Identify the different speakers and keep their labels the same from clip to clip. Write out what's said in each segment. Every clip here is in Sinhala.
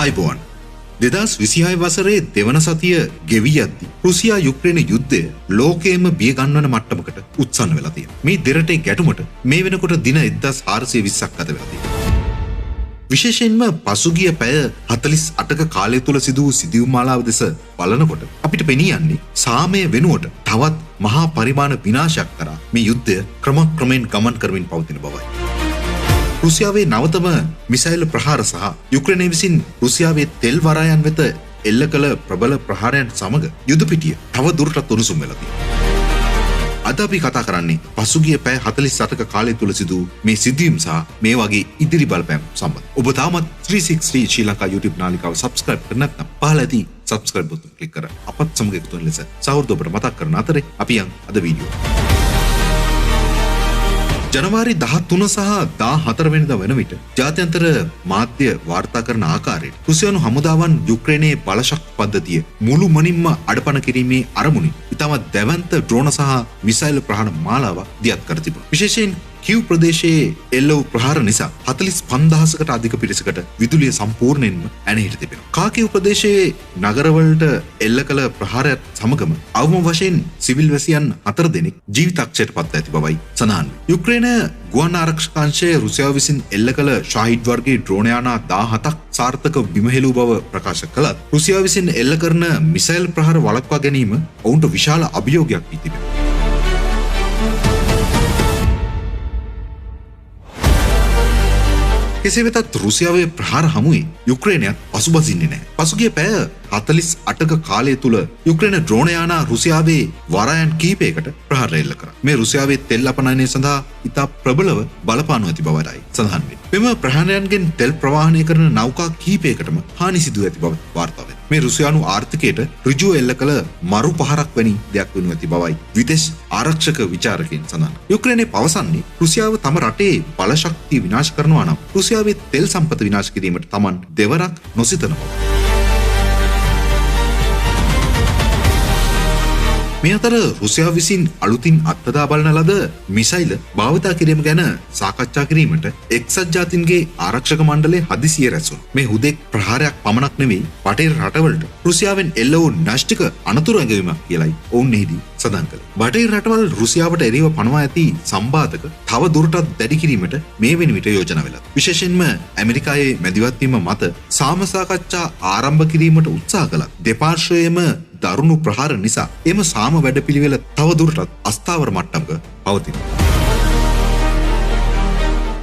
Speaker 1: අයිබෝන් 2026 වසරේ දෙවන සතිය ගෙවී යද්දී රුසියා යුක්‍රේන යුද්ධය ලෝකයේම බිය ගන්වන මට්ටමකට උත්සන්න වෙලා තියෙනවා. මේ දෙරටේ ගැටුමට මේ වෙනකොට දින 1420ක් ගත වෙලා තියෙනවා. විශේෂයෙන්ම පසුගිය පැය 48ක කාලය තුල සිදු වූ සිදුවීම් මාලාව දෙස බලනකොට අපිට පෙනී යන්නේ සාමය වෙනුවට තවත් මහා පරිමාණ විනාශයක් කරා මේ යුද්ධය ක්‍රමක්‍රමයෙන් ගමන් කරමින් පවතින බවයි. රුසියාවේ නවතම මිසයිල් ප්‍රහාර සහ යුක්‍රේනය විසින් රුසියාවේ තෙල් වරායන් වෙත එල්ල කළ ප්‍රබල ප්‍රහාරයන් සමග යුද පිටිය තව දුරටත් උණුසුම් වෙලා තියෙනවා. අද අපි කතා කරන්නේ පසුගිය පැය 48ක කාලය තුල සිදු මේ සිදුවීම් සහ මේ වගේ ඉදිරි බලපෑම් සම්බන්ධ. ඔබ තාමත් 363 ශ්‍රී ලංකා YouTube නාලිකාව subscribe කර නැත්නම් පහළ ඇති subscribe බටන් ක්ලික් කර අපත් සමග එකතු වෙන ලෙස සහෘද ඔබට මතක් කරන අතරේ අපි යන් අද වීඩියෝ. ජනවාරි 13 සහ 14 වෙනිදා වන විට ජාත්‍යන්තර මාධ්‍ය වාර්තා කරන ආකාරයට රුසියානු හමුදාවන් යුක්‍රේනයේ බලශක්ති පද්ධතිය මුළුමනින්ම අඩපණ කිරීමේ අරමුණින් ඉතාමත් දැවැන්ත ඩ්‍රෝන සහ මිසයිල් ප්‍රහාර මාලාවක් දියත් කර තිබුණා. විශේෂයෙන් කියව් ප්‍රදේශයේ එල්ල වූ ප්‍රහාර නිසා 45000කට අධික පිරිසකට විදුලිය සම්පූර්ණයෙන්ම ඇනහිට තිබෙනවා. කාකිව් ප්‍රදේශයේ නගරවලට එල්ල කළ ප්‍රහාරයත් සමගම අවම වශයෙන් සිවිල් වැසියන් 4 දෙනෙක් ජීවිතක්ෂයට පත් ඇති බවයි සඳහන්. යුක්‍රේන ගුවන් ආරක්ෂක අංශය රුසියාව විසින් එල්ල කළ ශාහිඩ් වර්ගයේ ඩ්‍රෝන යානා 17ක් සාර්ථක බිමහෙළූ බව ප්‍රකාශ කළත් රුසියාව විසින් එල්ල කරන මිසයිල් ප්‍රහාර වළක්වා ගැනීම ඔවුන්ට විශාල අභියෝගයක් වී තිබෙනවා. කෙසේ වෙතත් රුසියාවේ ප්‍රහාර හමුවේ යුක්‍රේනයත් පසුබසින්නේ නැහැ. පසුගිය පැය 48ක කාලය තුල යුක්‍රේන ඩ්‍රෝන යානා රුසියාවේ වරායන් කිහිපයකට ප්‍රහාර එල්ල කරා. මේ රුසියාවේ තෙල් අපනයනය සඳහා ඉතා ප්‍රබලව බලපානු ඇති බවයි සඳහන් වෙන්නේ. මෙම ප්‍රහාරයන්ගෙන් තෙල් ප්‍රවාහනය කරන නෞකා කිහිපයකටම හානි සිදු ඇති බව වාර්තා වෙනවා. මේ රුසියානු ආර්ථිකයට ඍජුව එල්ල කළ මරු පහරක් වැනි දෙයක් වෙනු ඇති බවයි විදේශ ආරක්ෂක විචාරකයන් සඳහන්. යුක්‍රේනය පවසන්නේ රුසියාව තම රටේ බලශක්තිය විනාශ කරනවා නම් රුසියාවේ තෙල් සම්පත විනාශ කිරීමට Taman දෙවරක් නොසිතන බව. මේ අතර රුසියාව විසින් අලුතින් අත්දැක බලන ලද මිසයිල් භාවිතා කිරීම ගැන සාකච්ඡා කිරීමට එක්සත් ජාතීන්ගේ ආරක්ෂක මණ්ඩලය හදිසිය රැස්වුණා. මේ හුදෙක් ප්‍රහාරයක් පමණක් නෙවෙයි බටහිර රටවලට රුසියාවෙන් එල්ල වූ න්‍යෂ්ටික අනතුරු ඇඟවීමක් කියලායි ඔවුන් එහිදී සඳහන් කළේ. බටහිර රටවල් රුසියාවට එරෙහිව පනවා ඇති සම්බාධක තව දුරටත් දැඩි කිරීමට මේ වෙන විට යෝජනා වෙලා. විශේෂයෙන්ම ඇමරිකාවේ මැදිහත් වීම මත සාම සාකච්ඡා ආරම්භ කිරීමට උත්සාහ කළා. දෙපාර්ශ්වයේම දරුණු ප්‍රහාර නිසා එම සාම වැඩපිළිවෙල තව දුරටත් අස්ථාවර මට්ටමක පවතිනවා.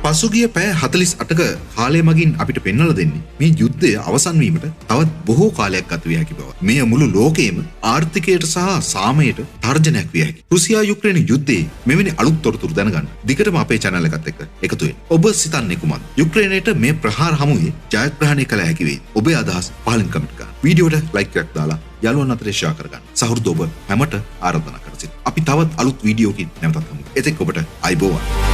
Speaker 1: පසුගිය පැය 48ක කාලය මගින් අපිට පෙන්වලා දෙන්නේ මේ යුද්ධය අවසන් වීමට තවත් බොහෝ කාලයක් ගත විය හැකි බව. මෙය මුළු ලෝකයේම ආර්ථිකයට සහ සාමයට තර්ජනයක් විය හැකියි. රුසියා යුක්‍රේන යුද්ධයේ මෙවැනි අලුත් තොරතුරු දැනගන්න දිගටම අපේ channel එකත් එක්ක එකතු වෙන්න. ඔබ සිතන්නේ කුමක්ද? යුක්‍රේනයට මේ ප්‍රහාර හමුවේ ජයග්‍රහණය කළ හැකි වෙයි. ඔබේ අදහස් පහලින් කමෙන්ට් කරන්න. වීඩියෝට ලයික් එකක් දාලා යාළුවන් අතරේ ෂෙයා කරගන්න. සහෘද ඔබ හැමට ආරාධනා කරසින්. අපි තවත් අලුත් වීඩියෝකින් නැවතත් හමු. එතෙක් ඔබට අයිබෝවන්.